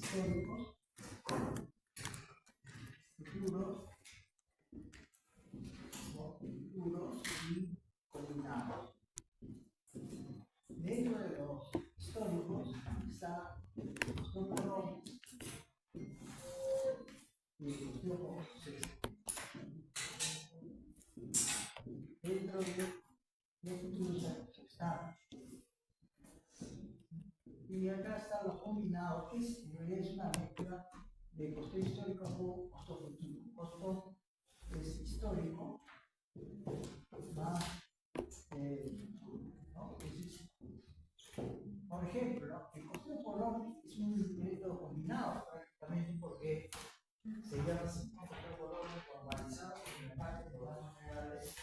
históricos, futuros, y combinados. Dentro de los históricos está el cuestión por y el cuestión por proceso. Dentro de futuros está. Y acá está lo combinado, que en realidad es una mezcla de costo histórico con costo futuro. Costo es histórico más ¿no? Por ejemplo, el costo por orden es un método combinado prácticamente porque se llama así costo por orden formalizado en la parte de los gastos generales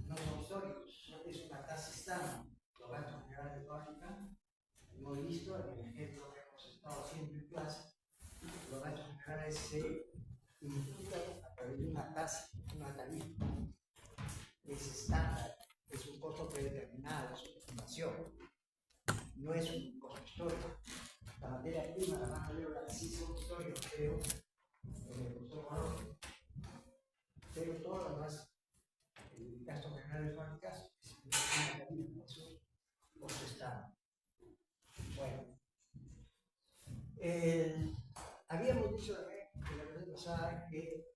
no son históricos, es una tasa estándar. Los gastos generales de fábrica, hemos visto en el ejemplo que hemos estado haciendo en clase, los gastos generales se imputan a través de una tasa, una tarifa. Es estándar, es un costo predeterminado, es una estimación, no es un costo histórico. La materia prima, la mano de obra, sí son históricos, pero todo lo demás, el gasto general de fábricas, es una tarifa, es un costo estándar. Bueno, habíamos dicho también en la clase pasada que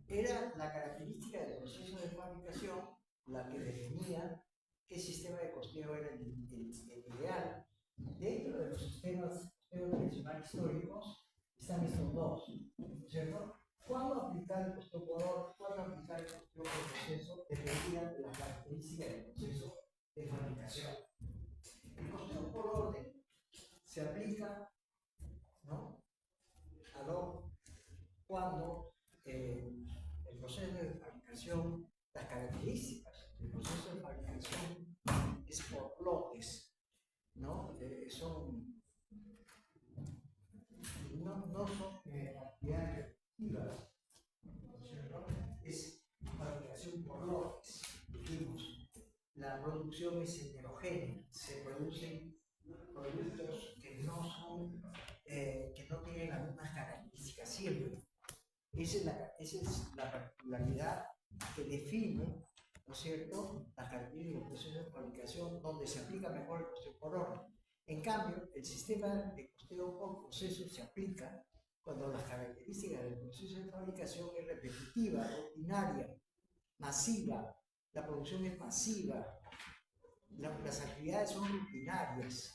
era la característica del proceso de fabricación la que definía qué sistema de costeo era el ideal. Dentro de los sistemas de costeo tradicional históricos están estos dos, ¿cierto? ¿Cuándo aplicar el costeo por orden? ¿Cuándo aplicar el costeo por proceso? Dependía de las características del proceso de fabricación. El costeo por orden se aplica, ¿no? Cuando el proceso de fabricación, las características del proceso de fabricación es por lotes, ¿no? No son actividades repetitivas, ¿no es cierto? Es fabricación por lotes, dijimos. La producción es heterogénea, se producen productos que no tienen las mismas características siempre. Esa es la particularidad que define, ¿no es cierto?, las características del proceso de fabricación donde se aplica mejor el costeo por orden. En cambio, el sistema de costeo por proceso se aplica cuando las características del proceso de fabricación es repetitiva, rutinaria, masiva, la producción es masiva, las actividades son rutinarias,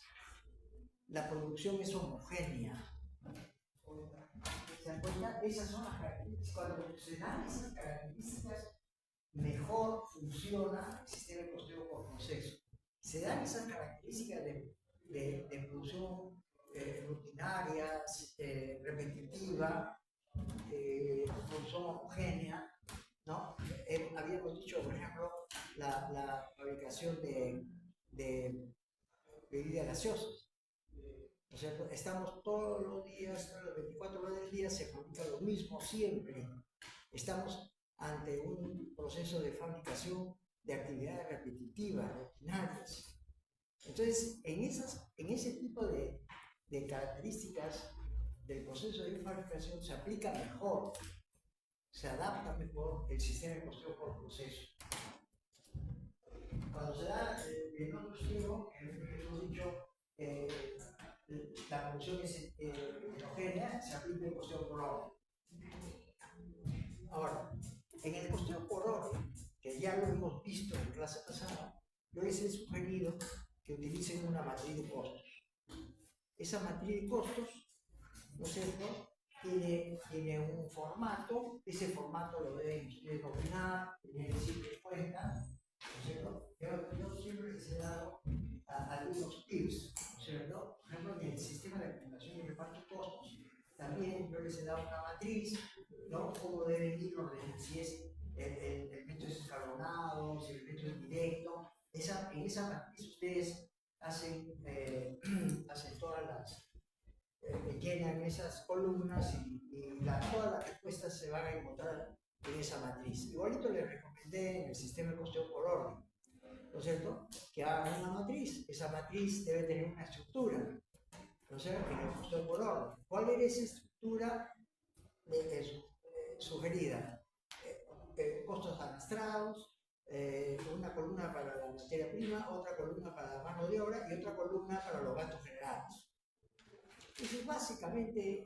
la producción es homogénea. ¿Se dan cuenta? Esas son las características. Cuando se dan esas características, mejor funciona el sistema de costeo por proceso. Se dan esas características de producción rutinaria, repetitiva, producción homogénea, ¿no? Habíamos dicho, por ejemplo, la fabricación de bebidas gaseosas. ¿No es cierto? Estamos todos los días, las 24 horas del día, se fabrica lo mismo siempre. Estamos ante un proceso de fabricación de actividades repetitivas, rutinarias. Entonces, en ese tipo de características del proceso de fabricación se aplica mejor, se adapta mejor el sistema de costeo por proceso. Cuando se da en otro estilo, que hemos dicho, la producción es heterogénea, se aplica el costeo por orden. Ahora, en el costeo por orden, que ya lo hemos visto en clase pasada, yo les he sugerido que utilicen una matriz de costos. Esa matriz de costos, ¿no es cierto?, tiene un formato, ese formato lo deben ustedes dominar, tiene que decir que cuenta, ¿no es cierto? Yo siempre les he dado algunos tips, ¿no es cierto? Por ejemplo, en el sistema de acumulación y reparto de costos, también yo les he dado una matriz, ¿no? Cómo deben ir si es el método es escalonado, si el método es directo. En esa matriz ustedes hacen todas las, llenan esas columnas y todas las respuestas se van a encontrar en esa matriz. Igualito les recomendé en el sistema de costeo por orden, ¿no es cierto?, que hagan una matriz. Esa matriz debe tener una estructura, ¿no ¿no es cierto?, en el costeo por orden. ¿Cuál era esa estructura sugerida? Costos arrastrados, una columna para la materia prima, otra columna para la mano de obra y otra columna para los gastos generales. Eso es básicamente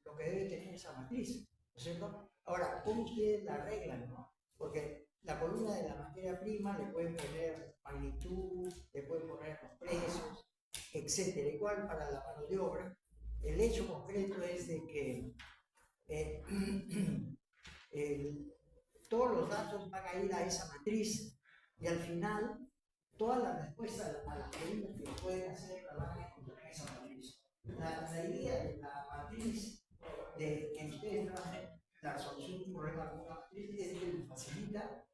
lo que debe tener esa matriz, ¿no es cierto? Ahora, ¿cómo ustedes la arreglan, no? Porque la columna de la materia prima le pueden poner magnitud, le pueden poner los precios, etcétera. Igual para la mano de obra. El hecho concreto es de que todos los datos van a ir a esa matriz y al final todas las respuestas a las preguntas que pueden hacer las van a encontrar en esa matriz. La idea de la matriz, de que ustedes trabajen la resolución de un problema con una matriz, es que les facilita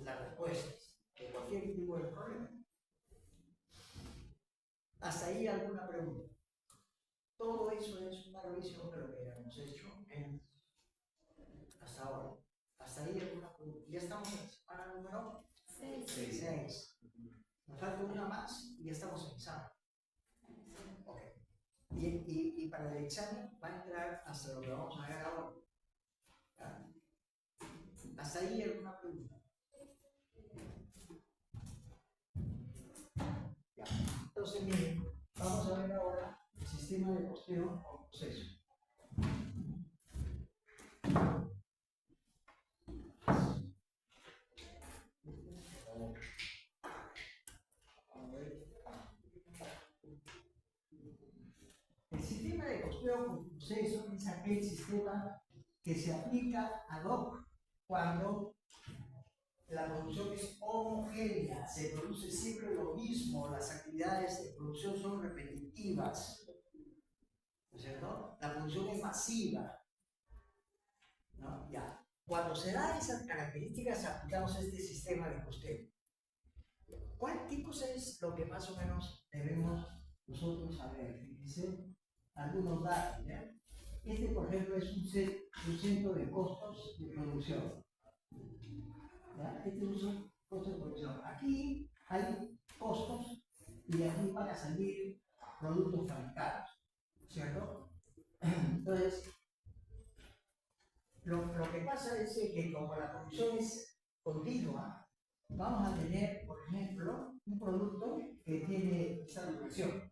las respuestas de cualquier tipo de problema. ¿Hasta ahí alguna pregunta? Todo eso es una revisión de lo que hemos hecho hasta ahora. ¿Hasta ahí alguna pregunta? Ya estamos en la semana número 6. Nos falta una más y ya estamos en examen. Ok. Y para el examen va a entrar hasta lo que vamos a ver ahora. ¿Ya? ¿Hasta ahí alguna pregunta? Ya. Entonces, miren, vamos a ver ahora el sistema de costeo o proceso. El sistema de costeo por proceso es aquel sistema que se aplica ad hoc cuando la producción es homogénea, se produce siempre lo mismo, las actividades de producción son repetitivas, ¿no es cierto? La producción es masiva, ¿no? Ya. Cuando se dan esas características, aplicamos este sistema de costeo. ¿Qué cosa es lo que más o menos debemos nosotros saber? Fíjense algunos datos, ¿ya? Este, por ejemplo, es un centro de costos de producción. ¿Ya? Este es un costo de producción. Aquí hay costos y de aquí van a salir productos fabricados, ¿cierto? Entonces, lo que pasa es que como la producción es continua, vamos a tener, por ejemplo, un producto que tiene esta duración.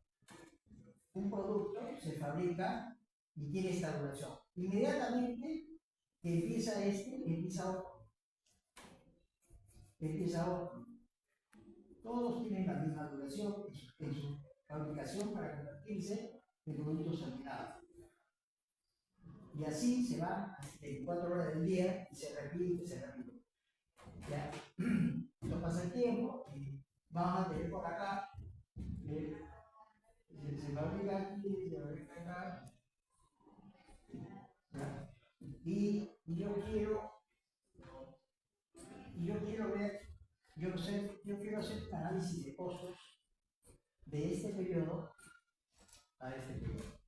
Un producto se fabrica y tiene esta duración. Inmediatamente que empieza empieza otro. Empieza otro. Todos tienen la misma duración en su fabricación para convertirse en productos terminados. Y así se va a 24 horas del día y se repite, se repite. ¿Ya? Esto pasa el tiempo y vamos a tener por acá, se fabrica aquí, se fabrica acá. ¿Ya? Y yo quiero ver, yo quiero hacer un análisis de costos de este periodo a este periodo.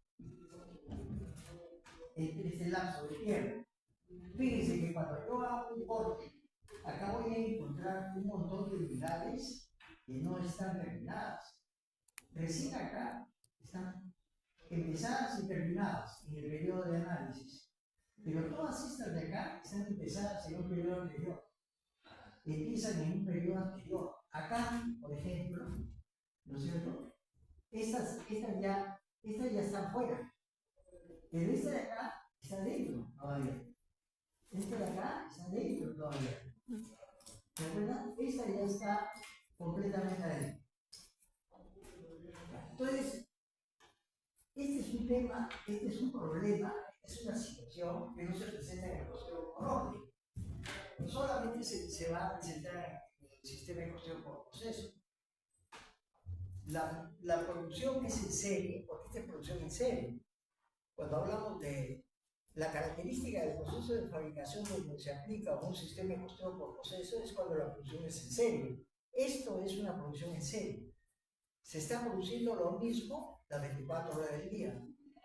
Entre este lapso de tiempo. Fíjense que cuando yo hago un corte, acá voy a encontrar un montón de unidades que no están terminadas. Recién acá están empezadas y terminadas en el periodo de análisis. Pero todas estas de acá están empezadas en un periodo anterior. Empiezan en un periodo anterior. Acá, por ejemplo, ¿no es cierto? Estas ya están fuera. Pero esta de acá está dentro todavía. Esta de acá está dentro todavía. ¿De acuerdo? Esta ya está completamente adentro. Entonces, este es un tema, este es un problema, es una situación que no se presenta en el costeo por orden. No solamente se va a presentar en el sistema de costeo por proceso. La producción es en serie, porque esta es producción en serie. Cuando hablamos de la característica del proceso de fabricación donde se aplica un sistema de costeo por proceso es cuando la producción es en serie. Esto es una producción en serie. Se está produciendo lo mismo las 24 horas del día.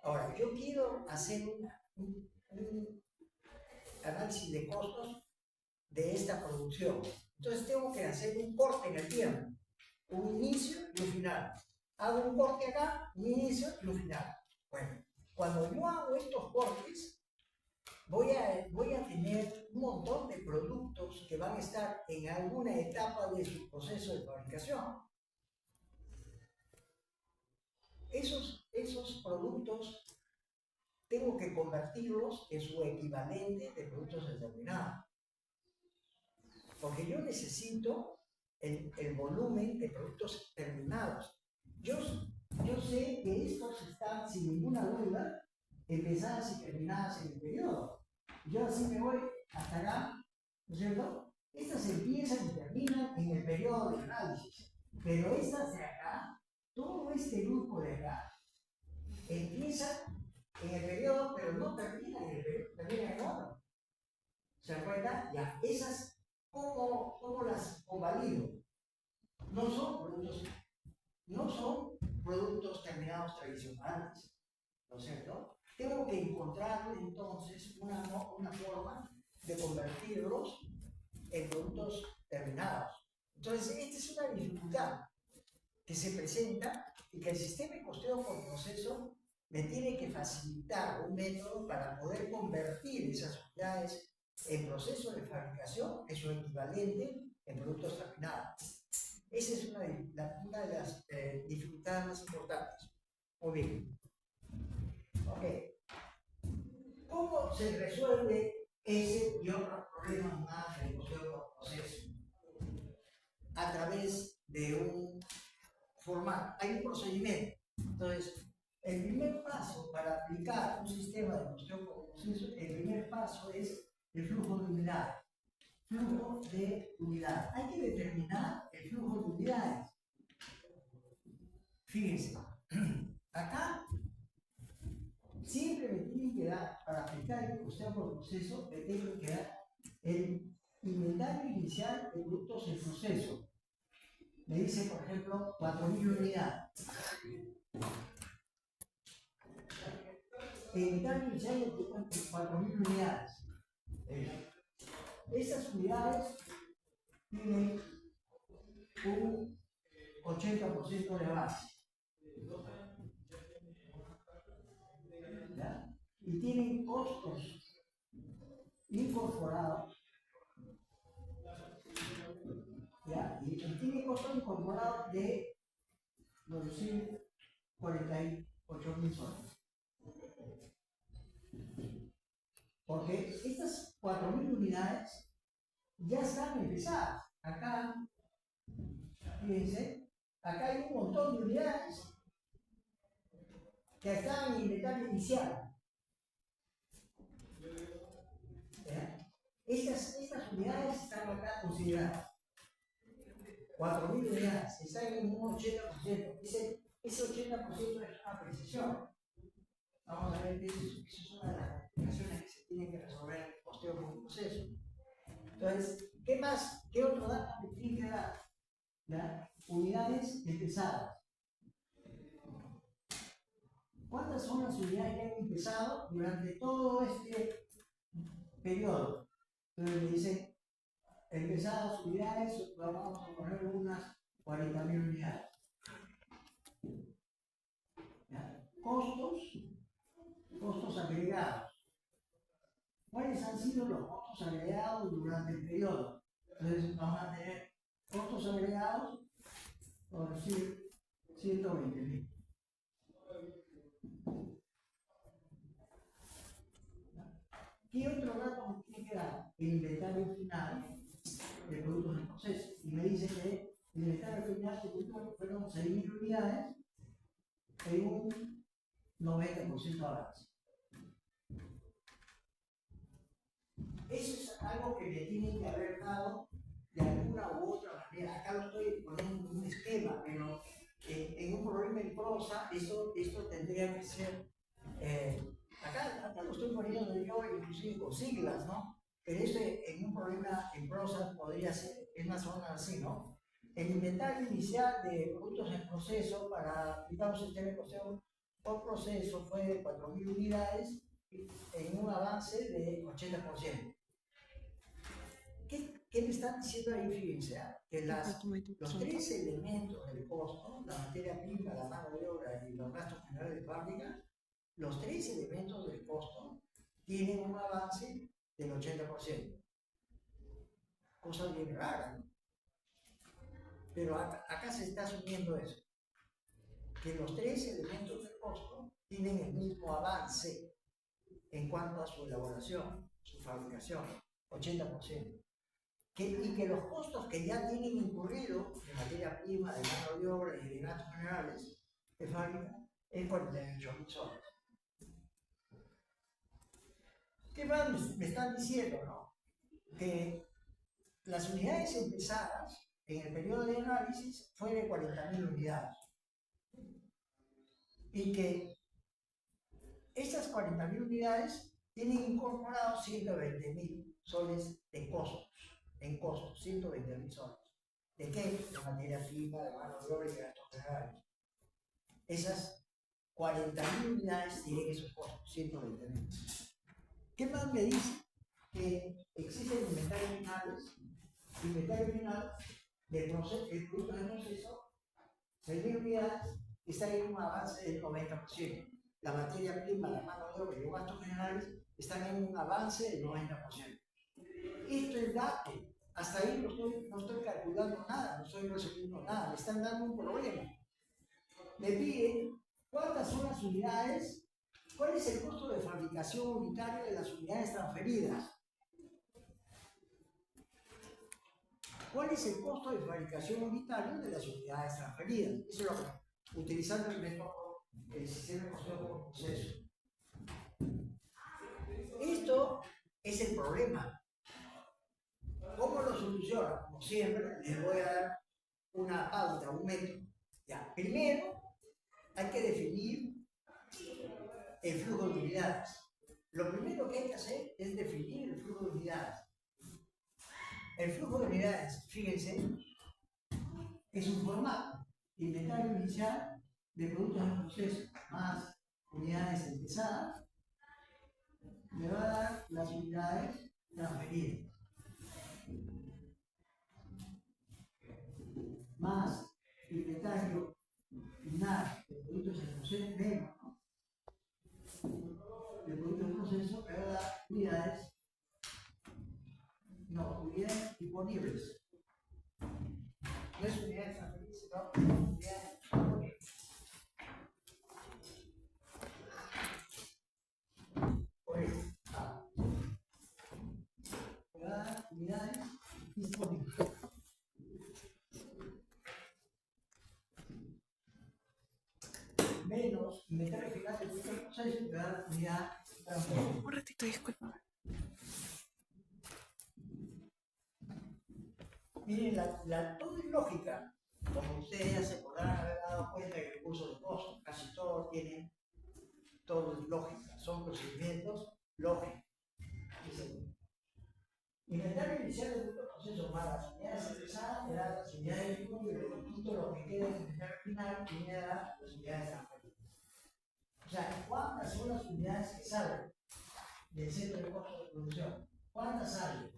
Ahora, yo quiero hacer un análisis de costos de esta producción. Entonces tengo que hacer un corte en el tiempo, un inicio y un final. Hago un corte acá, un inicio y un final. Bueno, cuando yo hago estos cortes, voy a tener un montón de productos que van a estar en alguna etapa de su proceso de fabricación. Esos productos tengo que convertirlos en su equivalente de productos determinados. Porque yo necesito el volumen de productos terminados. Yo sé que estos están, sin ninguna duda, empezadas y terminadas en el periodo. Yo así me voy hasta acá, ¿no es cierto? Estas empiezan y terminan en el periodo de análisis. Pero estas de acá, todo este grupo de acá, empieza en el periodo, pero no termina en el periodo, termina en otro. ¿Se dan cuenta? Ya, esas, ¿cómo las convalido? No son productos terminados tradicionales, ¿no es cierto? Tengo que encontrar entonces una forma de convertirlos en productos terminados. Entonces, esta es una dificultad que se presenta y que el sistema de costeo por proceso me tiene que facilitar un método para poder convertir esas unidades en proceso de fabricación en su equivalente en productos terminados. Esa es una de las dificultades más importantes. Muy bien. Ok. ¿Cómo se resuelve ese y otros problemas más del costeo por proceso? A través de un formato. Hay un procedimiento. Entonces, el primer paso para aplicar un sistema de costeo por proceso, el primer paso es el flujo de unidades. Flujo de unidades. Hay que determinar el flujo de unidades. Fíjense, acá siempre me tienen que dar, para aplicar el costeo por proceso, me tienen que dar el inventario inicial de productos en proceso. Me dice, por ejemplo, 4.000 unidades. El inventario inicial de 4.000 unidades. Estas unidades tienen un 80% de base. ¿Ya? Y tienen costos incorporados. ¿Ya? Y tiene costos incorporados de 48.000 soles. Porque estas 4.000 unidades ya están empezadas. Acá, fíjense, acá hay un montón de unidades que están en inventario inicial. ¿Ya? Estas unidades están acá consideradas. 4.000 unidades, están en un 80%. Ese 80% es una precisión. Vamos a ver que eso es una de las aplicaciones que se tienen que resolver en el costeo por un proceso. Entonces, ¿qué más? ¿Qué otro dato me tiene que dar? ¿Ya? Unidades empezadas. ¿Cuántas son las unidades que han empezado durante todo este periodo? Entonces me dicen, empezadas unidades, vamos a poner unas 40.000 unidades. ¿Ya? Costos agregados. ¿Cuáles han sido los costos agregados durante el periodo? Entonces vamos a tener costos agregados, por decir, 120.000. ¿Qué otro dato me tiene que dar? El inventario final de productos en proceso. Y me dice que el inventario final de productos fueron 6.000 unidades en un 90% avance. Eso es algo que me tienen que haber dado de alguna u otra manera. Acá lo estoy poniendo en un esquema, pero en un problema en prosa, esto tendría que ser. Acá lo estoy poniendo yo, inclusive con siglas, ¿no? Pero en un problema en prosa podría ser, es más o menos así, ¿no? El inventario inicial de productos en proceso para aplicar un sistema de costeo por proceso fue de 4.000 unidades en un avance de 80%. ¿Qué ¿qué me están diciendo ahí? Fíjense, que los tres elementos del costo, la materia prima, la mano de obra y los gastos generales de fábrica, los tres elementos del costo tienen un avance del 80%. Cosa bien rara, ¿no? Pero acá se está asumiendo eso, que los tres elementos del costo tienen el mismo avance en cuanto a su elaboración, su fabricación, 80%. Y que los costos que ya tienen incurrido de materia prima, de mano de obra y de gastos generales de fábrica es 48.000 soles. ¿Qué más me están diciendo, no? Que las unidades empezadas en el periodo de análisis fue de 40.000 unidades. Y que estas 40.000 unidades tienen incorporados 120.000 soles de costos, en costos, 120.000 soles. ¿De qué? De materia prima, de mano de obra y de gastos generales. Esas 40.000 unidades tienen esos costos, 120.000. ¿Qué más me dice? Que existen inventarios finales, inventario final del producto de proceso, 6.000 unidades, está en un avance del 90%. La materia prima, la mano de obra y los gastos generales están en un avance del 90%. Esto es dato. Hasta ahí no estoy calculando nada, no estoy resolviendo nada. Me están dando un problema. Me piden cuántas son las unidades, cuál es el costo de fabricación unitario de las unidades transferidas. ¿Cuál es el costo de fabricación unitario de las unidades transferidas? Eso es lo que, utilizando el método, el sistema de costeo por proceso. Esto es el problema. ¿Cómo lo soluciono? Como siempre, les voy a dar una pauta, un método. Ya, primero, hay que definir el flujo de unidades. Lo primero que hay que hacer es definir el flujo de unidades. El flujo de unidades, fíjense, es un formato. Inventario inicial de productos en proceso más unidades empezadas me va a dar las unidades transferidas. Más inventario final de productos en proceso menos, ¿no? De productos en proceso me va a dar unidades disponibles. No es unidades transferidas, sino unidades disponibles. Por eso, me va a dar unidades disponibles. Menos inventario final del proceso me va a dar unidad transferida. Un ratito, disculpa. Miren, todo es lógica. Como ustedes ya se podrán haber dado cuenta que el curso de costo, casi todos tienen, todo es lógica, son procedimientos lógicos. Inventario inicial de productos procesos más las unidades empezadas, me da las unidades disponibles, quito lo que queda en el inventario final y me da las unidades transferidas. O sea, ¿cuántas son las unidades que salen del centro de costo de producción? ¿Cuántas salen?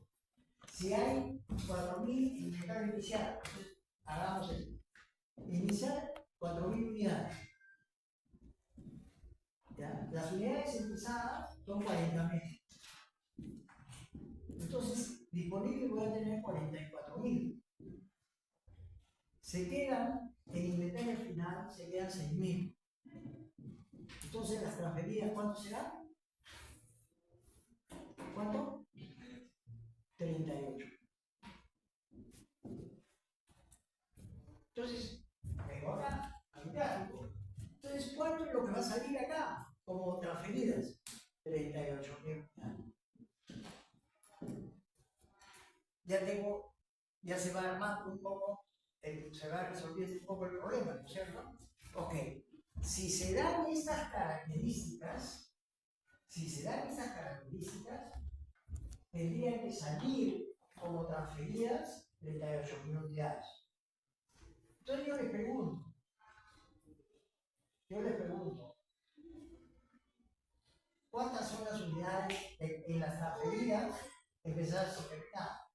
Si hay 4.000 inventario inicial, entonces hagamos esto. Inicial, 4.000 unidades. ¿Ya? Las unidades empezadas son 40.000. Entonces, disponible voy a tener 44.000. Se quedan, en inventario final, se quedan 6.000. Entonces, las transferidas, ¿cuánto serán? ¿Cuánto? 38. Entonces, vengo acá, a mi gráfico. Entonces, ¿cuánto es lo que va a salir acá como transferidas? 38.000. Ya se va armando un poco, se va resolviendo un poco el problema, ¿no es cierto? Ok, si se dan estas características, tendrían que salir como transferidas 38.000 unidades. Entonces yo les pregunto, ¿cuántas son las unidades en las transferidas empezadas a terminar?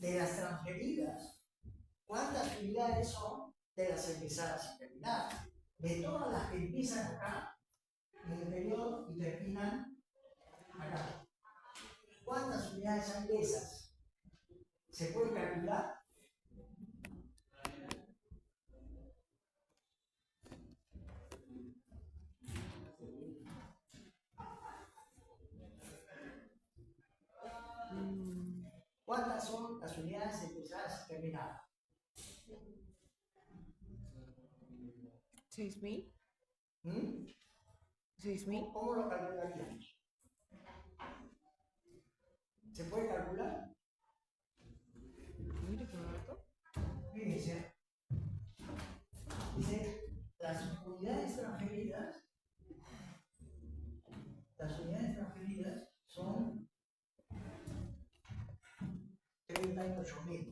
de las transferidas, ¿cuántas unidades son de las empezadas y terminadas? De todas las que empiezan acá, en el periodo, y terminan acá. ¿Cuántas unidades hay de esas? ¿Se puede calcular? ¿Cuántas son las unidades empezadas y terminadas? 6.000. ¿Mm? 6.000. ¿Cómo lo calcularíamos? ¿Se puede calcular? Mire qué barato. Fíjense. Dice, las unidades transferidas son 38.000.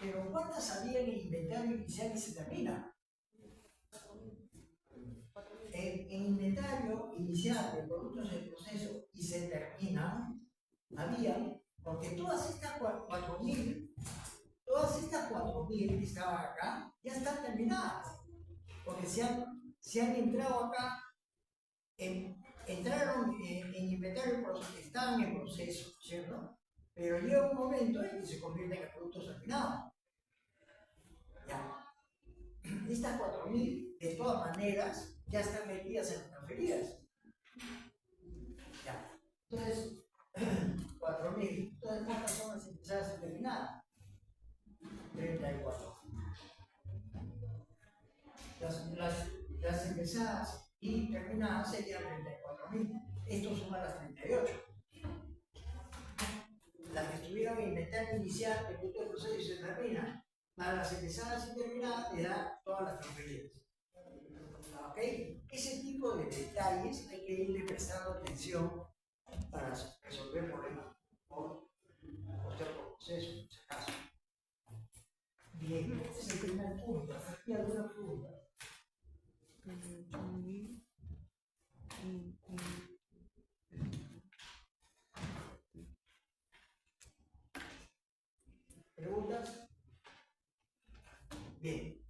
Pero ¿cuántas había en el inventario inicial y se termina? En inventario inicial de productos de proceso y se termina, había, porque todas estas 4.000 que estaban acá, ya están terminadas. Porque se han entrado acá, entraron en inventario, estaban en proceso, ¿cierto? Pero llega un momento en que se convierten en productos terminados. Ya. Estas 4.000, de todas maneras, ya están metidas en las transferidas. Ya. Entonces, 4.000. Entonces, ¿cuántas son las empezadas y terminadas? 34. Las empezadas y terminadas serían 34.000. Esto suma las 38. Las que estuvieron en inventario inicial, el punto de proceso y se termina. A las empezadas y terminadas le da todas las transferidas. ¿Ok? Ese tipo de detalles hay que irle prestando atención para resolver problemas por proceso, en este caso. Bien, este es el primer punto. ¿Aquí alguna pregunta? 38.000. ¿Preguntas? Bien.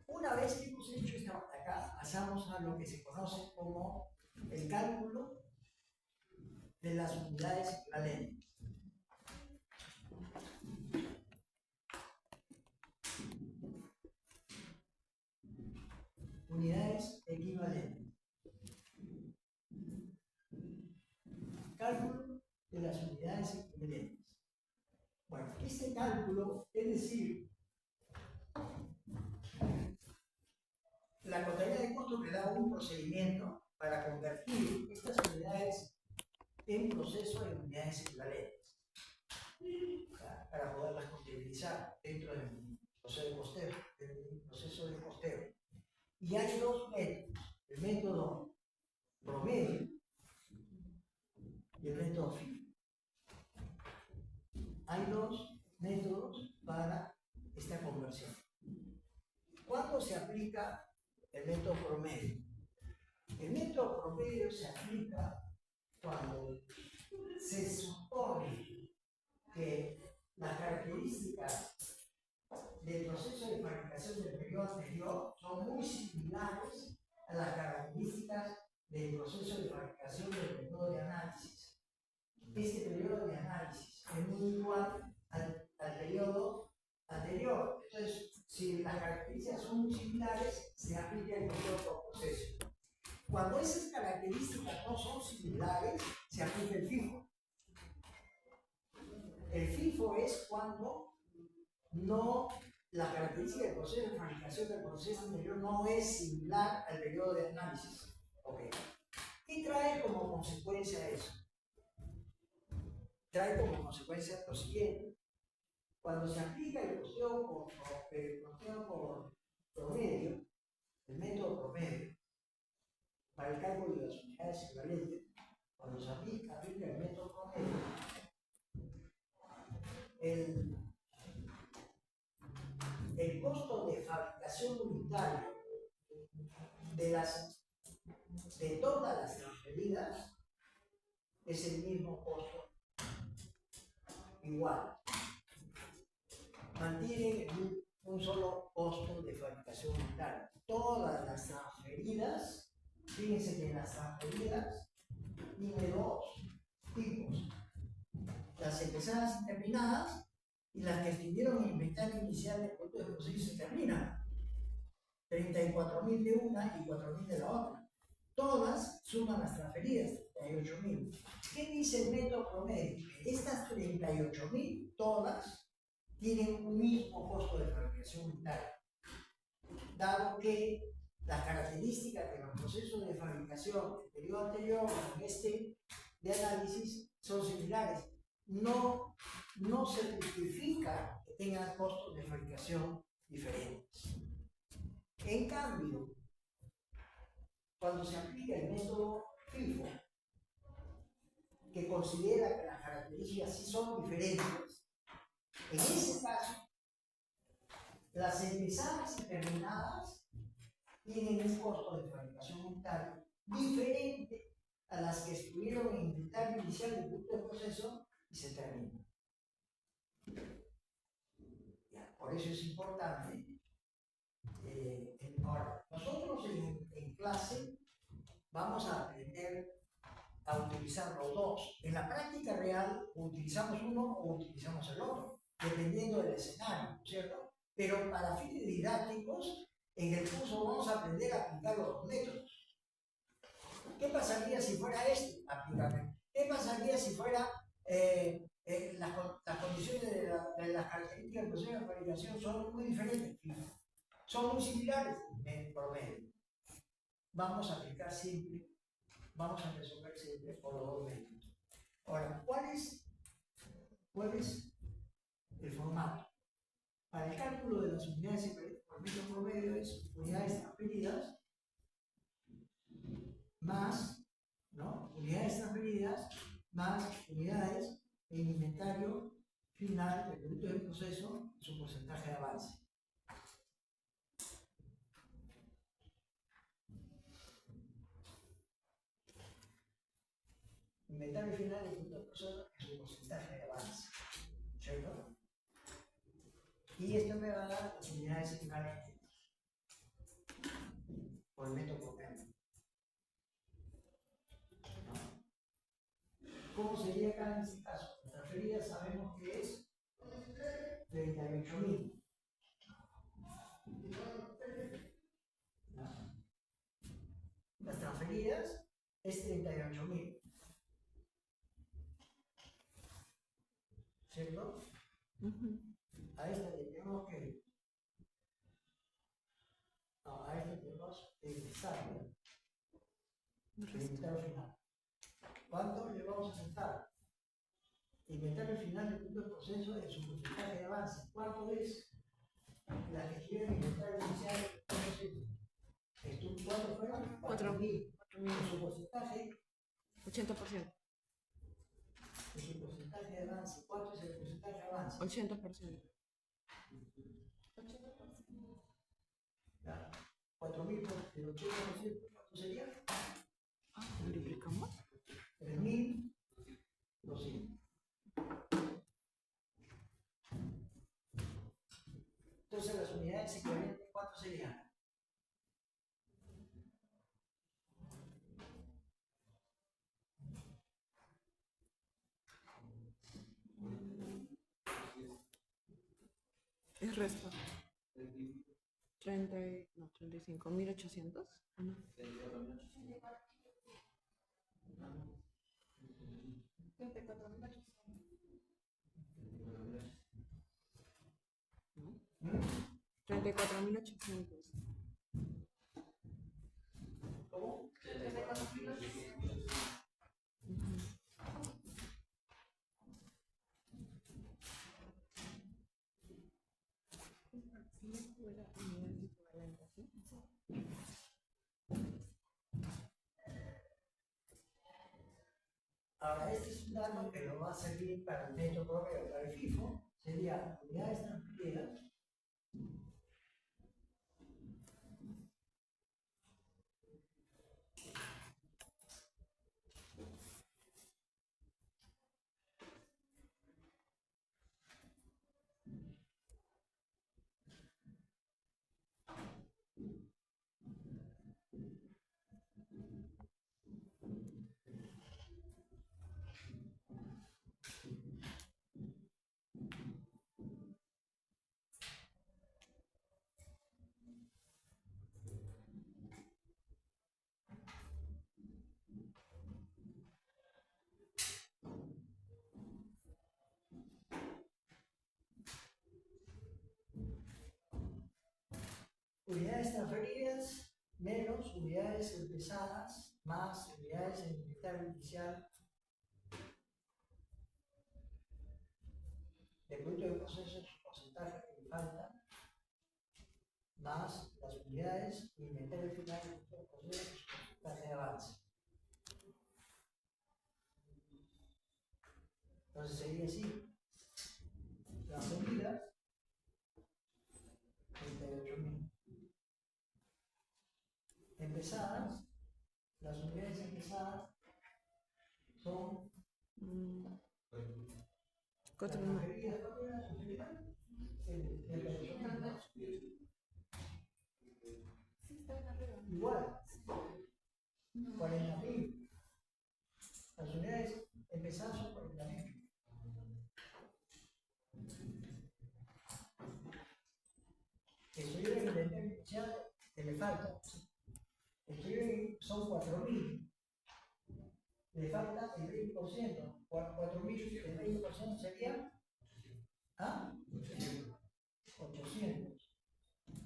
Una vez que hemos hecho esta parte acá, pasamos a lo que se conoce como el cálculo de las unidades equivalentes. Unidades equivalentes. Cálculo de las unidades equivalentes. Bueno, este cálculo, es decir, la contabilidad de costos me da un procedimiento para convertir estas unidades en proceso en unidades equivalentes, para poderlas contabilizar dentro del proceso de costeo. Y hay dos métodos, el método promedio y el método fin. Hay dos métodos para esta conversión. ¿Cuándo se aplica el método promedio? El método promedio se aplica cuando se supone que las características del proceso de fabricación del periodo anterior son muy similares a las características del proceso de fabricación del periodo de análisis. Este periodo de análisis es muy igual al periodo anterior. Entonces, si las características son muy similares, se aplica el método por proceso. Cuando esas características no son similares, se aplica el FIFO. El FIFO es cuando la característica del proceso de fabricación del proceso anterior no es similar al periodo de análisis. Okay. ¿Qué trae como consecuencia eso? Trae como consecuencia lo siguiente. Cuando se aplica el costeo por promedio, el método promedio, para el cálculo de las unidades equivalentes, cuando se aplica el método promedio, el costo de fabricación unitario de todas las transferidas es el mismo costo igual. Mantienen un solo costo de fabricación unitaria. Todas las transferidas, fíjense que las transferidas tiene dos tipos: las empezadas y terminadas, y las que estuvieron en inventario inicial de productos de proceso y se terminan. 34.000 de una y 4.000 de la otra. Todas suman las transferidas, 38.000. ¿Qué dice el método promedio? Estas 38.000, todas, tienen un mismo costo de fabricación unitaria, dado que las características de los procesos de fabricación del periodo anterior con este de análisis son similares. No se justifica que tengan costos de fabricación diferentes. En cambio, cuando se aplica el método FIFO, que considera que las características sí son diferentes, en ese caso, las empezadas y terminadas tienen un costo de fabricación unitaria diferente a las que estuvieron en inventario inicial del producto de proceso y se terminan. Por eso es importante. Ahora, nosotros en clase vamos a aprender a utilizar los dos. En la práctica real, utilizamos uno o utilizamos el otro, dependiendo del escenario, ¿cierto? Pero para fines didácticos, en el curso vamos a aprender a aplicar los dos métodos. ¿Qué pasaría si fuera este? Aplicarme. ¿Qué pasaría si fuera las condiciones de las características del proceso de fabricación son muy diferentes? Son muy similares en promedio. Vamos a aplicar siempre, vamos a resolver siempre por los dos métodos. Ahora, ¿cuál es el formato? Para el cálculo de las unidades por metro promedio es unidades transferidas más, ¿no? Unidades transferidas más unidades en inventario final del producto del proceso, su porcentaje de avance. Inventario final del producto del proceso es su porcentaje de avance, ¿cierto? Y esto me va a dar las unidades equivalentes por el método promedio. ¿Cómo sería acá en este caso? Las transferidas sabemos que es 38.000. Las transferidas es 38.000. ¿Cierto? A esta le tenemos que. No, a esta tenemos que restar. Inventario final. ¿Cuánto le vamos a restar? Inventario final del punto de proceso de su porcentaje de avance. ¿Cuánto es? La que tiene el inventario inicial. ¿Cuánto fueron? 4.000. En su porcentaje. 80%. En su porcentaje de avance. ¿Cuánto es el porcentaje de avance? 80%. 4.000 por el 80%, ¿cuánto sería? ¿Multiplicamos? 3.200. Entonces las unidades equivalentes, ¿cuánto serían? Es resto. 35.800. No. 34.800. ¿Cómo? 34.800. Ahora, este es un dato que nos va a servir para el método promedio, para el FIFO, sería unidades transferidas unidades transferidas menos unidades empezadas más unidades en inventario inicial de producto de procesos, porcentaje que le falta, más las unidades de inventario final de producto de procesos, porcentaje de avance. Entonces sería así. Las medidas, 38.000. Empezadas, las unidades empezadas son 4 las no. transferidas, ¿cuánto era la transferida? 38.000, ¿no? Sí, está en arriba. Igual, 40.000. Las unidades empezadas son 40.000. Estuvieron en el inventario inicial que le falta. Estuvieron, son 4.000. Le falta el 20%. 4.000, el 20% sería. ¿Ah? 800.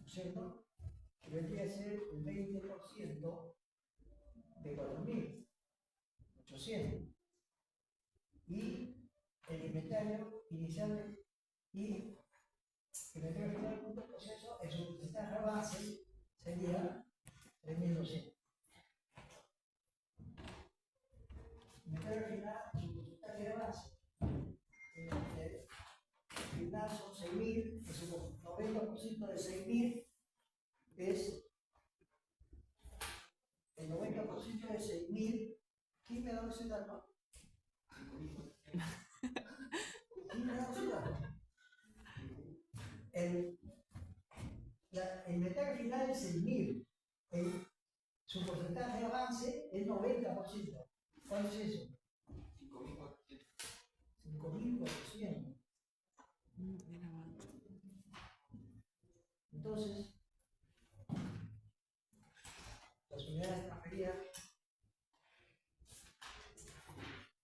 ¿Cierto? Que vendría a ser el 20% de 4.000. 800. Y el inventario inicial y el inventario final del punto de proceso, en su porcentaje base sería 3.200. Inventario final, su porcentaje de base. Final son 6.000, es el 90% de 6.000 es el 90% de 6.000. ¿Quién me ha dado ese dato? ¿Quién me ha dado ese dato? El inventario final es 6.000. Su porcentaje de avance es 90%. ¿Cuánto es eso? 5.400. Entonces, las unidades transferidas,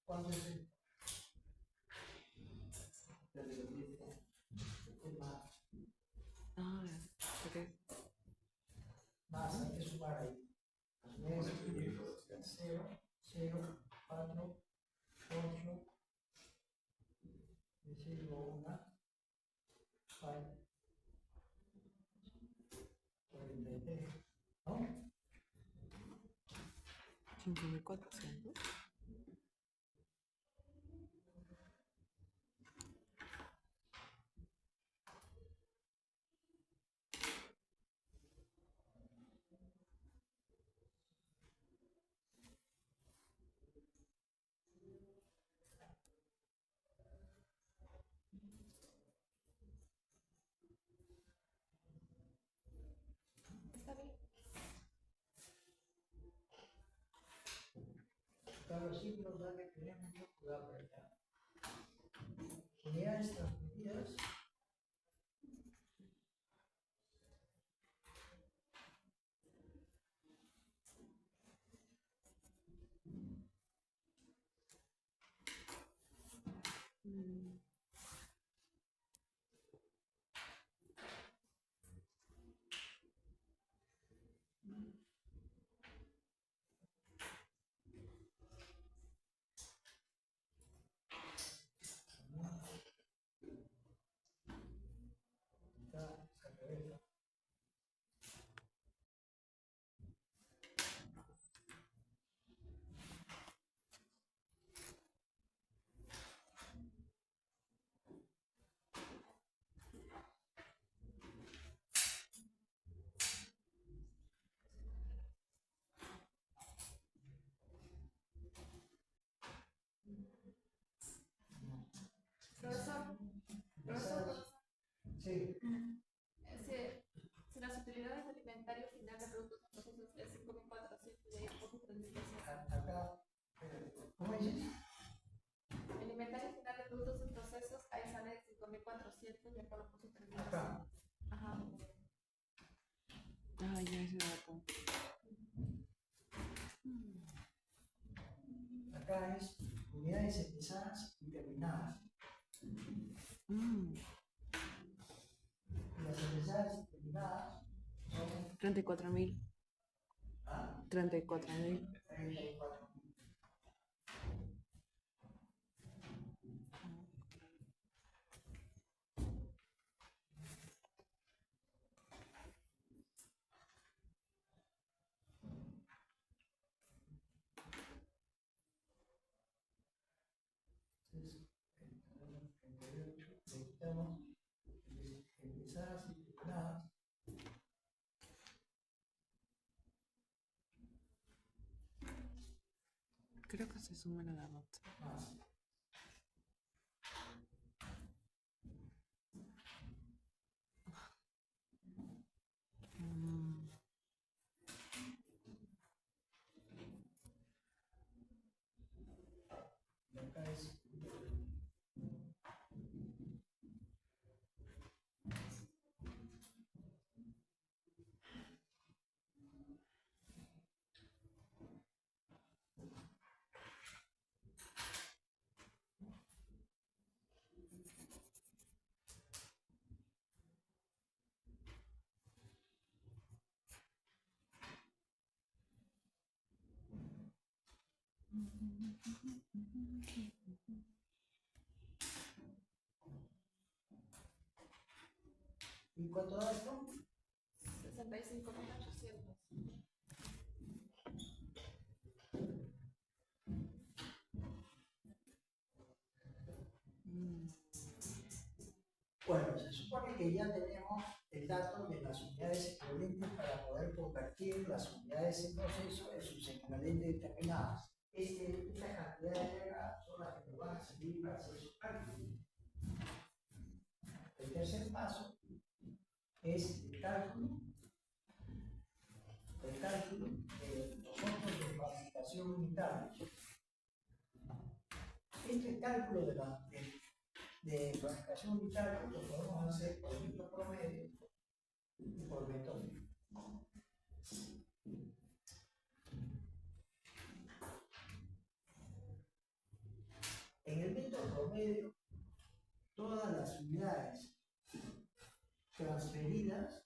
¿cuánto es esto? Ah, ok. Más, hay que sumar ahí. Las unidades 0, 0, 4, 8, 16, 1, 5, 43, ¿no? 5.400. Está bien. Cada signo da que tener mucho cuidado para allá. Unidades transmitidas. Está esa cabeza. Profesor, Sí, si las utilidades del inventario final de productos y procesos es 5.400 y hay otros 3.200. acá, ¿cómo dices? El inventario final de productos y procesos ahí sale 5.400 y acá lo puso 3.200. Acá. Ajá. Ah, ya ese dato. Acá es unidades empezadas y terminadas. Mm. Y las empezadas y terminadas son 34.000. ¿Ah? 34.000. 34. Entonces, 38, necesitamos empezadas y terminadas. Creo que se suman a la nota. Más. Mm, Y acá es ¿Y cuánto da esto? 65.800. mm, Bueno, se supone que ya tenemos el dato de las unidades equivalentes para poder convertir las unidades en proceso en sus equivalentes determinadas. Estas cantidades de acá son las que nos van a servir para hacer su cálculo. El tercer paso es el cálculo de los costos de fabricación unitarios. Este cálculo de fabricación unitaria lo podemos hacer por método promedio y por método. En el método promedio, todas las unidades transferidas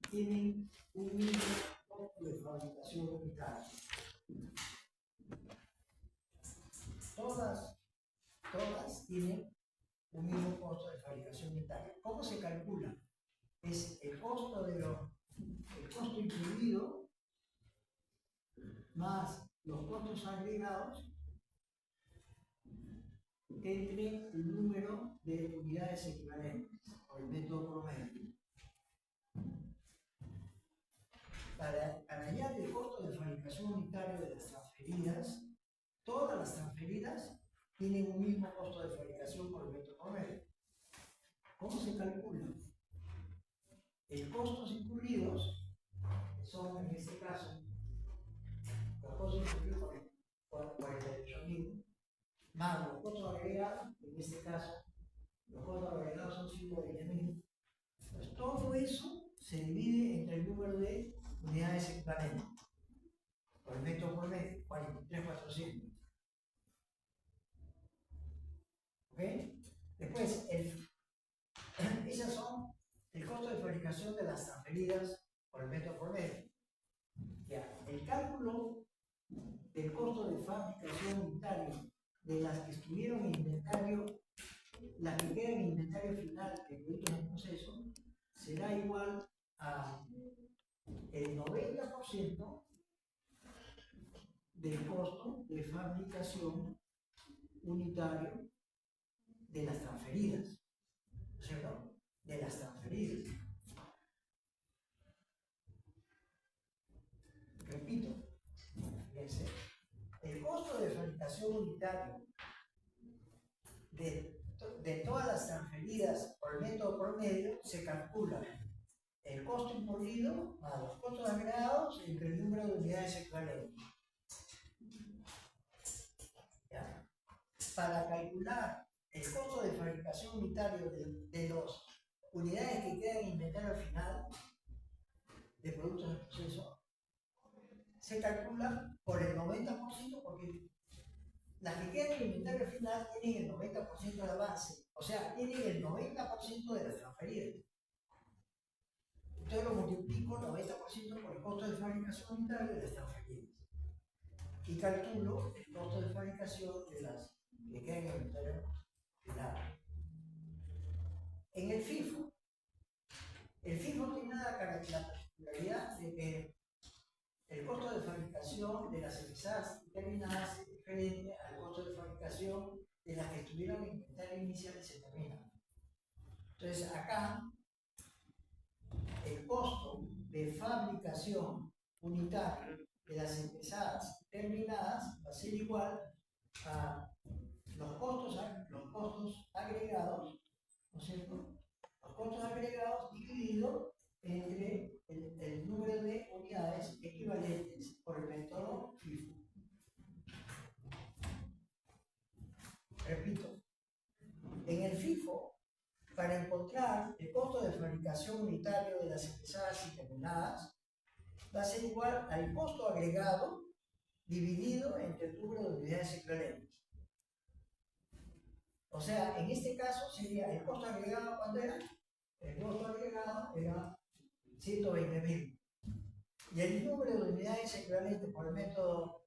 tienen un mismo costo de fabricación unitaria. Todas tienen un mismo costo de fabricación unitaria. ¿Cómo se calcula? Es el costo incluido más los costos agregados entre el número de unidades equivalentes o el método promedio. Para hallar el costo de fabricación unitaria de las transferidas, todas las transferidas tienen un mismo costo de fabricación por el método promedio. ¿Cómo se calcula? El costos incurridos, que son en este caso los costos incurridos por 48.000, más los costos agregados, en este caso los costos agregados son 120.000. Pues todo eso se divide entre el número de unidades equivalentes por el método promedio, 43.400. ¿Ok? Después, esas son el costo de fabricación de las transferidas por el método promedio. Ya, el cálculo del costo de fabricación unitario de las que estuvieron en inventario, las que quedan en inventario final de productos en proceso, será igual a el 90% del costo de fabricación unitario de las transferidas, ¿cierto? De las transferidas. Repito, fíjense, el costo de fabricación unitario de todas las transferidas por el método promedio se calcula el costo incurrido más los costos agregados entre el número de unidades equivalentes. ¿Ya? Para calcular el costo de fabricación unitario de las unidades que quedan en inventario final de productos de proceso, se calcula por el 90%, porque las que quedan en inventario final tienen el 90% de avance, o sea, tienen el 90% de las transferidas. Entonces lo multiplico 90% por el costo de fabricación unitario de las transferidas. Y calculo el costo de fabricación de las que quedan en el inventario final. En el FIFO tiene la particularidad de que el costo de fabricación de las empezadas terminadas es diferente al costo de fabricación de las que estuvieron en inventario inicial y se terminan. Entonces acá el costo de fabricación unitario de las empezadas terminadas va a ser igual a los costos agregados, ¿no es cierto? Los costos agregados dividido entre el número de unidades equivalentes por el método FIFO. Repito, en el FIFO, para encontrar el costo de fabricación unitario de las empezadas y terminadas, va a ser igual al costo agregado dividido entre el número de unidades equivalentes. O sea, en este caso sería el costo agregado, ¿cuánto era? El costo agregado era 120.000. Y el número de unidades equivalentes por el método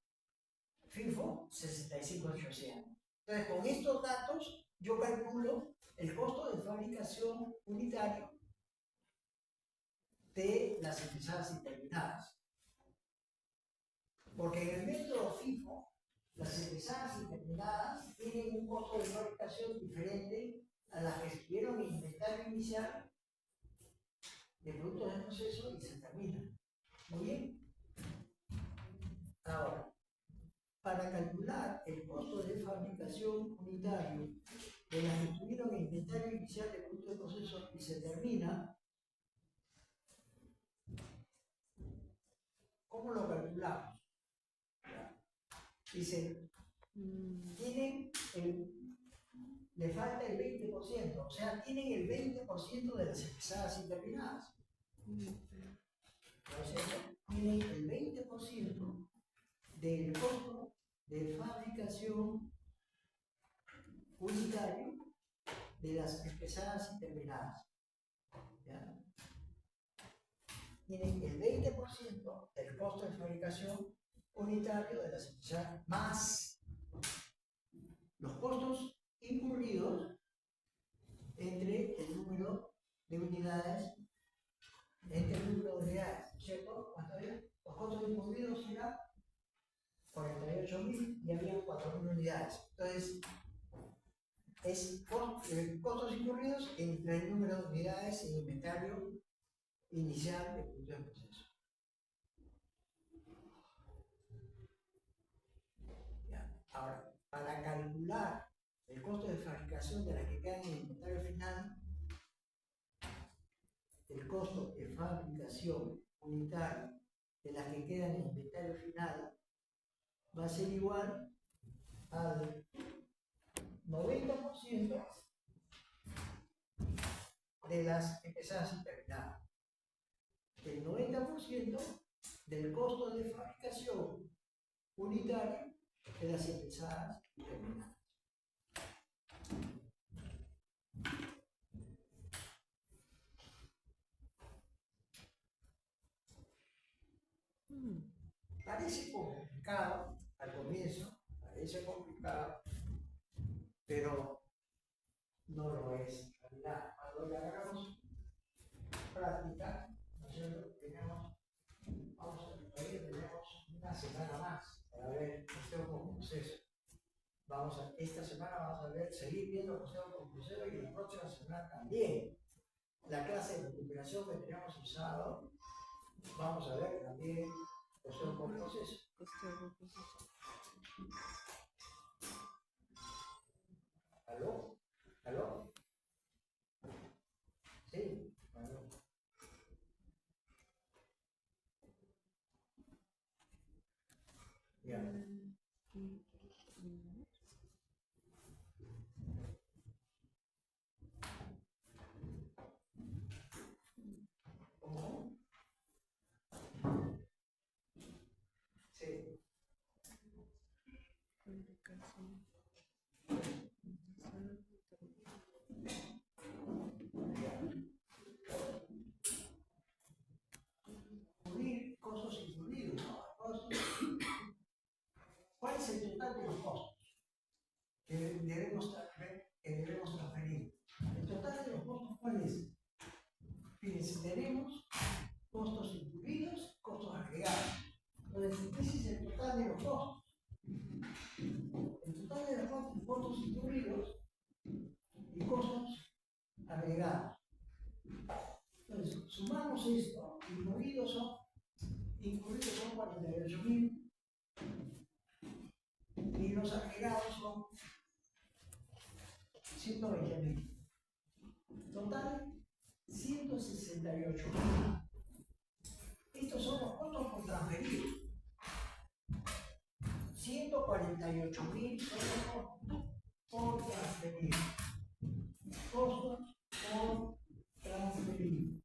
FIFO, 65.800. Entonces, con estos datos, yo calculo el costo de fabricación unitario de las empezadas y terminadas. Porque en el método FIFO, las empezadas y terminadas tienen un costo de fabricación diferente a las que estuvieron en inventario inicial de productos de proceso y se terminan. Muy bien. Ahora, para calcular el costo de fabricación unitario de las que estuvieron en inventario inicial de productos de proceso y se termina, ¿cómo lo calculamos? Dice, le falta el 20%, o sea, tienen el 20% de las empezadas y terminadas. Entonces, tienen el 20% del costo de fabricación unitario de las empezadas y terminadas. ¿Ya? Tienen el 20% del costo de fabricación unitario de las empezadas más los costos incurridos entre el número de unidades, ¿cierto? ¿Cuánto era? Los costos incurridos eran 48.000 y había 4.000 unidades. Entonces, es costos incurridos entre el número de unidades en inventario inicial de producto de proceso. ¿Ya? Ahora, para calcular el costo de fabricación de las que quedan en el inventario final, el costo de fabricación unitario de las que quedan en el inventario final va a ser igual al 90% de las empezadas y terminadas. El 90% del costo de fabricación unitario de las empezadas y terminadas. Parece complicado al comienzo, pero no lo es en realidad. Cuando le hagamos práctica, ¿no es cierto? Tenemos una semana más para ver costeo con proceso. Esta semana vamos a seguir viendo costeo con proceso y la próxima semana también. La clase de recuperación que teníamos el sábado, vamos a ver también costeo con proceso. ¿Aló? ¿Aló? Sí, aló. Ya. ¿Cómo? Sí. total de los costos que debemos transferir. El total de los costos, ¿cuál es? Fíjense, tenemos costos incluidos, costos agregados. Entonces, ese es el total de los costos. El total de los costos incluidos y costos agregados. Entonces, sumamos esto, incluidos son 48.000 y los agregados son 120.000. Total, 168.000. Estos son los costos por transferido. 148.000 son los costos por transferido. Costos por transferido.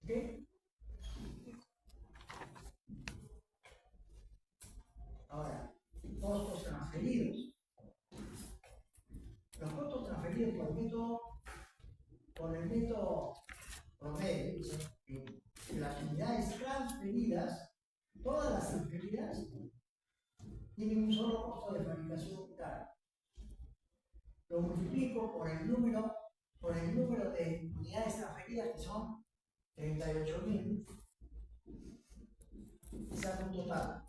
¿Ok? Ahora, costos transferidos. Los costos transferidos por el método promedio, dicen que las unidades transferidas, todas las transferidas, tienen un solo costo de fabricación unitaria. Lo multiplico por el número de unidades transferidas, que son 38.000, y saco un total.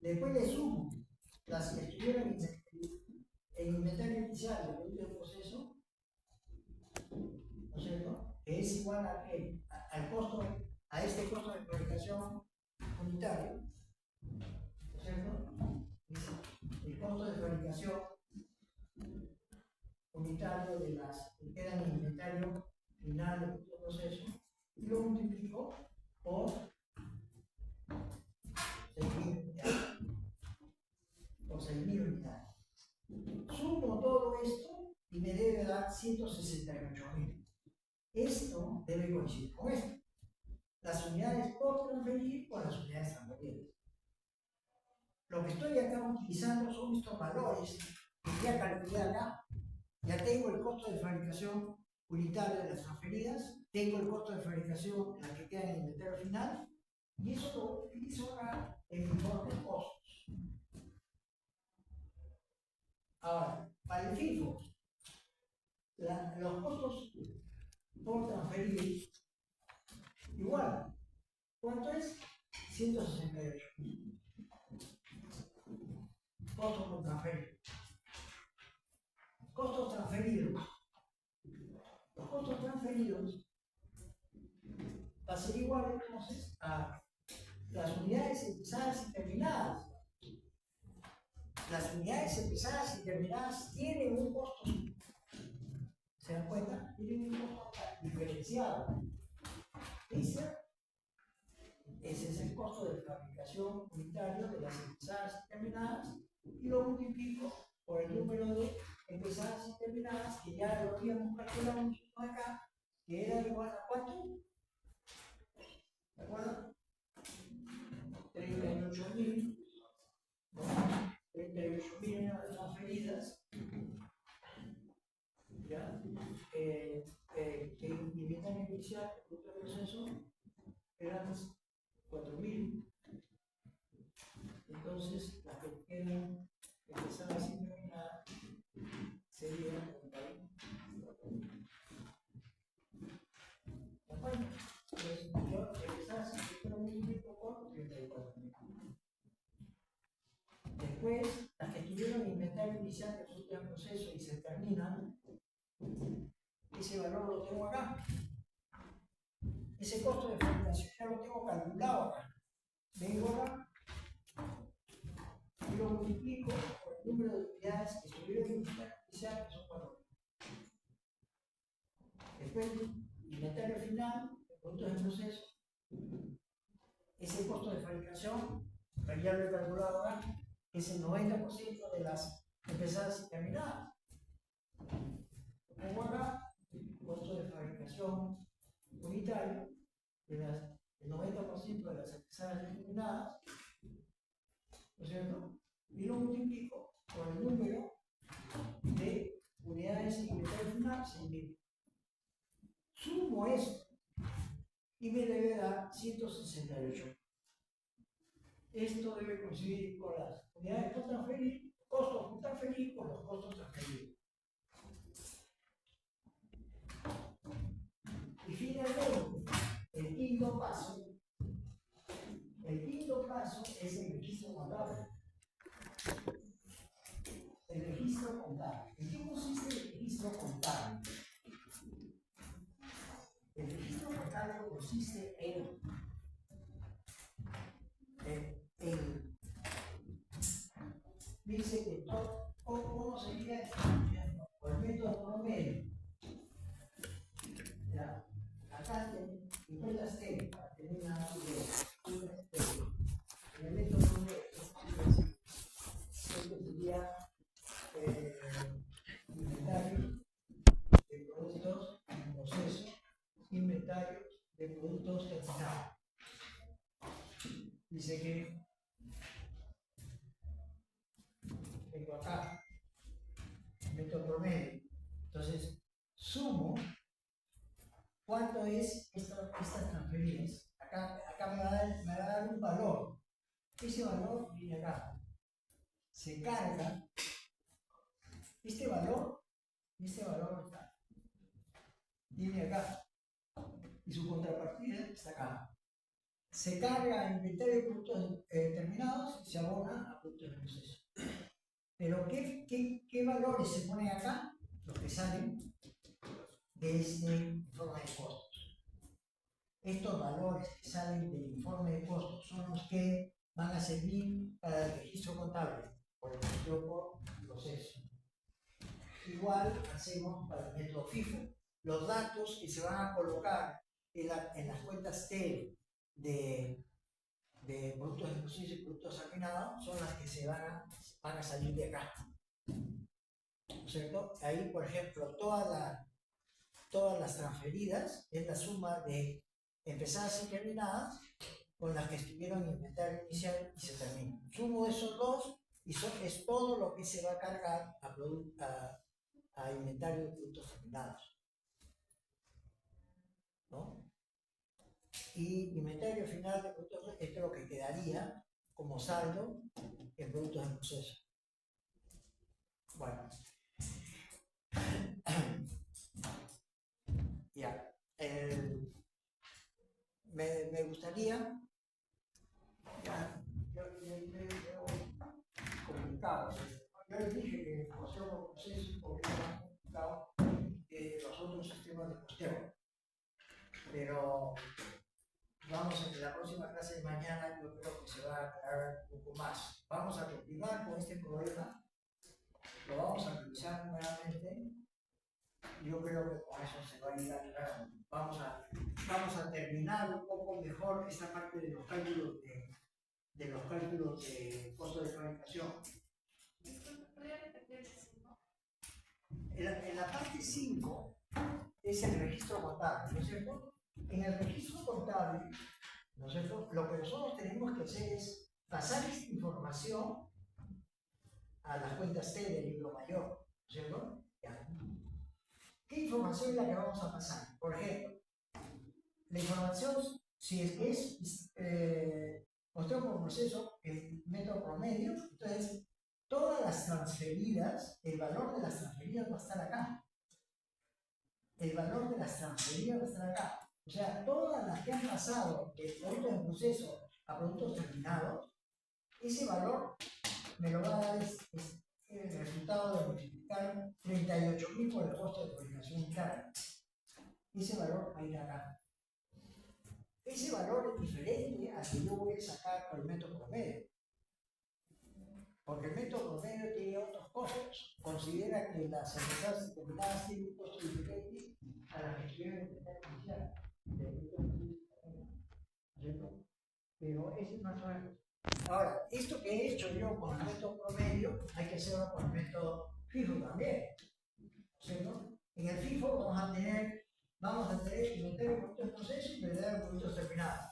Después le sumo las que estuvieron en inventario inicial del producto de proceso, ¿no es cierto? Que es igual al costo, a este costo de fabricación unitario, ¿no es cierto? El costo de fabricación unitario de las que quedan en inventario final del producto de proceso, y lo multiplico por 6.000 unidades. Por 6.000 unidades. Sumo todo esto y me debe dar 168.000. Esto debe coincidir con esto. Las unidades por transferir con las unidades transferidas. Lo que estoy acá utilizando son estos valores que ya calculé acá. Ya tengo el costo de fabricación unitario de las transferidas, tengo el costo de fabricación en la que queda en el inventario final, y eso lo utilizo acá en mi informe de costos. Ahora, para el FIFO, los costos por transferir, igual, ¿cuánto es? 168. Costos por transferir. Costos transferidos. Los costos transferidos va a ser igual entonces a las unidades empezadas y terminadas. Las unidades empezadas y terminadas tienen un costo. ¿Se dan cuenta? Tienen un costo diferenciado. ¿Dice? Ese es el costo de fabricación unitario de las empezadas y terminadas, y lo multiplico por el número de empezadas y terminadas, que ya lo habíamos calculado acá, que era igual a ¿cuánto? ¿De acuerdo? 38.000. 38.000 transferidas, ¿ya? Que en inventario inicial, el producto de proceso, eran 4.000. Entonces, las que quedan empezadas y terminadas serían 34.000. ¿De acuerdo? Entonces, yo empezadas y terminadas por 34.000. Después, las que estuvieron en inventario inicial que resulta el proceso y se terminan, ese valor lo tengo acá. Ese costo de fabricación ya lo tengo calculado acá. Vengo acá y lo multiplico por el número de unidades que estuvieron en inventario inicial, que son 4.000. Después, inventario final, el producto de proceso, ese costo de fabricación, ya lo he calculado acá, es el 90% de las empezadas y terminadas. Pongo acá el costo de fabricación unitario del 90% de las empezadas y terminadas, ¿no es cierto? Y lo multiplico por el número de unidades en inventario final, 6.000. Sumo esto y me debe dar 168. Esto debe coincidir con las unidades por transferir, costos por transferir con los costos transferidos. Y finalmente, el quinto paso es el registro contable. El registro contable. ¿En qué consiste el registro contable? El registro contable consiste en dice que todo, ¿cómo sería por el método promedio? Ya, acá encuentras T, para tener una idea. En el método promedio, esto sería inventario de productos en proceso, inventario de productos terminados. Dice que vengo acá, método promedio. Entonces, sumo cuánto es estas transferidas. Acá me va a dar un valor. Ese valor viene acá. Se carga. Este valor está. Viene acá. Y su contrapartida está acá. Se carga en inventario de productos terminados y se abona a productos de proceso. Pero ¿qué valores se ponen acá? Los que salen de este informe de costos. Estos valores que salen del informe de costos son los que van a servir para el registro contable, por el registro por proceso. Igual hacemos para el método FIFO. Los datos que se van a colocar en las cuentas T de productos de proceso y productos terminados son las que van a salir de acá. ¿No es cierto? Ahí, por ejemplo, todas las transferidas es la suma de empezadas y terminadas con las que estuvieron en inventario inicial y se termina. Sumo esos dos y es todo lo que se va a cargar a inventario de productos terminados. ¿No? Y inventario final de productos, esto es lo que quedaría como saldo en productos en proceso. Bueno. Ya. Me gustaría, yo complicado. Yo les dije que el costeo por proceso es un poquito más complicado que los otros sistemas de costeo. Pero vamos, en la próxima clase de mañana yo creo que se va a aclarar un poco más. Vamos a continuar con este problema, lo vamos a revisar nuevamente. Yo creo que con eso se va a ir aclarando. Vamos a terminar un poco mejor esta parte de los cálculos de costo de fabricación. En la parte 5 es el registro contable, ¿no es cierto? En el registro contable, ¿no es cierto? Lo que nosotros tenemos que hacer es pasar esta información a las cuentas T del libro mayor, ¿no es cierto? Ya. ¿Qué información es la que vamos a pasar? Por ejemplo, la información, si es que es costeo por proceso, el método promedio, entonces todas las transferidas, el valor de las transferidas va a estar acá. El valor de las transferidas va a estar acá. O sea, todas las que han pasado de productos en proceso a productos terminados, ese valor me lo va a dar el resultado de multiplicar 38.000 por el costo de fabricación interna. Ese valor va a ir acá. Ese valor es diferente al que yo voy a sacar por el método promedio. Porque el método promedio tiene otros costos. Considera que las empresas terminadas tienen un costo diferente a las que estuvieron en el inicial. Pero ese es nuestro ejemplo. Ahora, esto que he hecho yo con el método promedio, hay que hacerlo con el método FIFO también. ¿Cierto? En el FIFO vamos a tener inventario de productos en proceso y inventario de productos terminados.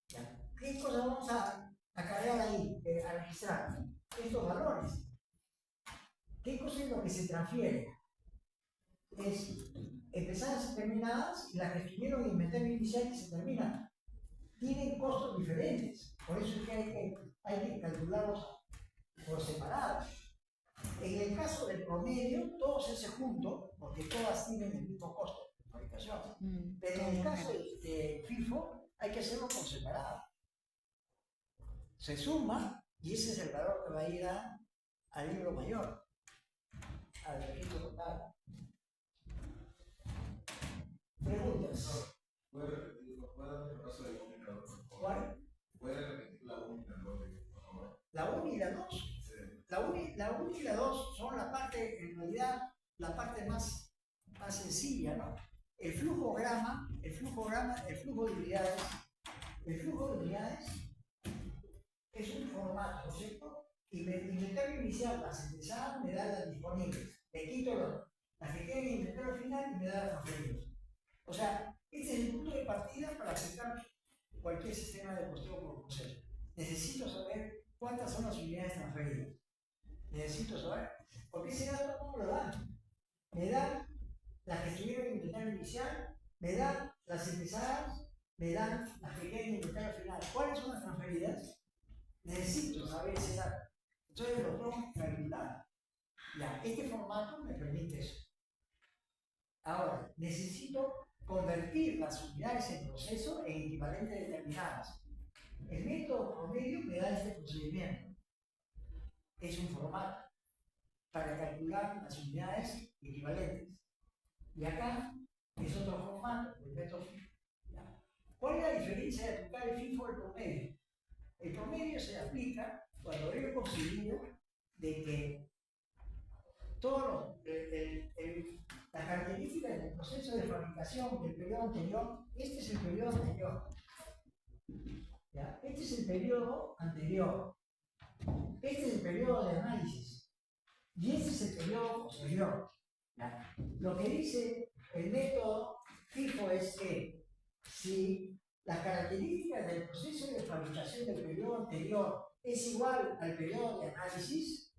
¿Ya? ¿Qué cosas vamos a cargar ahí, a registrar? Estos valores. ¿Qué cosa es lo que se transfiere? Es empezadas y terminadas y las que estuvieron en inventario inicial y se terminan. Tienen costos diferentes. Por eso es que hay que calculamos por separado. En el caso del promedio, todos se hace junto, porque todas tienen el mismo costo de fabricación. Pero en el caso de FIFO, hay que hacerlo por separado. Se suma y ese es el valor que va a ir al libro mayor, al registro total. Preguntas. ¿Puede repetir el caso de la 1 y la 2, por favor? ¿Cuál? ¿Puede repetir la 1 y la 2, por favor? La 1 y la 2. Sí. La 1 y la 2 son la parte, en realidad, la parte más sencilla, ¿no? El flujograma, el flujo de unidades, es un formato, ¿cierto? Y el inventario inicial, las empezadas, me da las disponibles. Le quito las que quedan en el inventario final y me da las transferidas. O sea, este es el punto de partida para aplicar cualquier sistema de costeo por proceso. Necesito saber cuántas son las unidades transferidas. Necesito saber, porque ese dato cómo lo dan. Me dan las que estuvieron en el inventario inicial, me dan las empezadas, me dan las que quedan en el inventario final. ¿Cuáles son las transferidas? Necesito saber ese dato. Entonces lo tengo que calcular. Ya, este formato me permite eso. Ahora, necesito convertir las unidades en proceso en equivalentes determinadas. El método promedio me da este procedimiento. Es un formato para calcular las unidades equivalentes. Y acá es otro formato, el método FIFO. ¿Cuál es la diferencia de aplicar el FIFO al promedio? El promedio se aplica cuando he conseguido de que todas las características del proceso de fabricación del periodo anterior, este es el periodo anterior. ¿Ya? Este es el periodo anterior. Este es el periodo de análisis. Y este es el periodo posterior. ¿Ya? Lo que dice el método FIFO es que si las características del proceso de fabricación del periodo anterior es igual al periodo de análisis,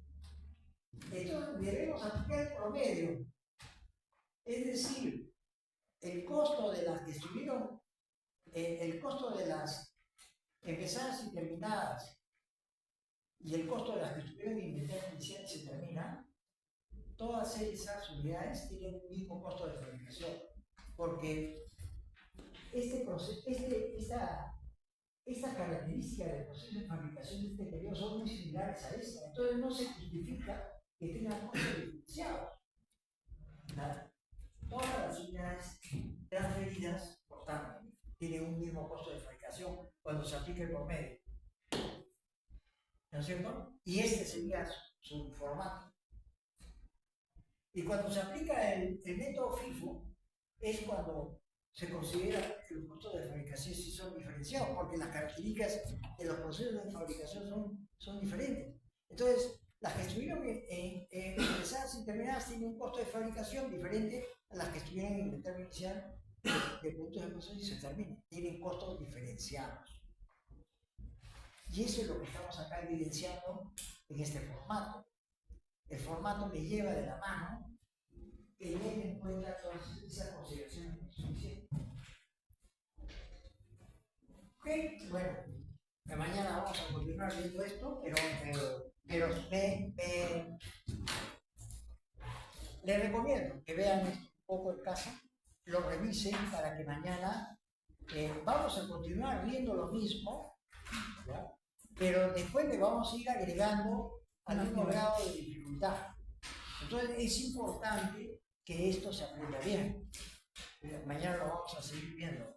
entonces debemos aplicar el promedio. Es decir, el costo de las que estuvieron, el costo de las empezadas y terminadas y el costo de las que estuvieron en inventario inicial y se terminan, todas esas unidades tienen el mismo costo de fabricación, porque esta característica del proceso de fabricación de este periodo son muy similares a esta, entonces no se justifica que tengan costos diferenciados. Todas las unidades transferidas, por tanto, tienen un mismo costo de fabricación cuando se aplica el promedio. ¿No es cierto? Y este sería su formato. Y cuando se aplica el método FIFO, es cuando se considera que los costos de fabricación sí son diferenciados, porque las características de los procesos de fabricación son diferentes. Entonces, las que estuvieron empezadas y terminadas tienen un costo de fabricación diferente a las que estuvieron en el inventario inicial de productos de proceso y se terminan. Tienen costos diferenciados. Y eso es lo que estamos acá evidenciando en este formato. El formato me lleva de la mano que tiene en cuenta todas esas consideraciones que estoy diciendo. Ok, bueno, mañana vamos a continuar viendo esto, pero les recomiendo que vean esto un poco en casa, lo revisen para que mañana vamos a continuar viendo lo mismo, ¿ya? Pero después le vamos a ir agregando algún grado de dificultad. Entonces es importante que esto se aprenda bien. Mañana lo vamos a seguir viendo.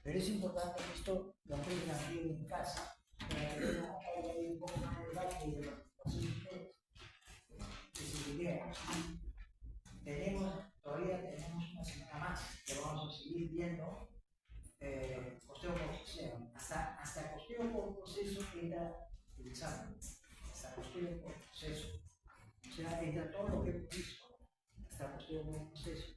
Pero es importante que esto lo aprendan bien en casa, para que no haya un poco más de debate y de participación que se idea. Todavía tenemos una semana más que vamos a seguir viendo costeo por proceso. Hasta costeo por proceso entra el examen. Hasta costeo por proceso. O sea, entra todo lo que hemos visto. Hasta costeo por proceso.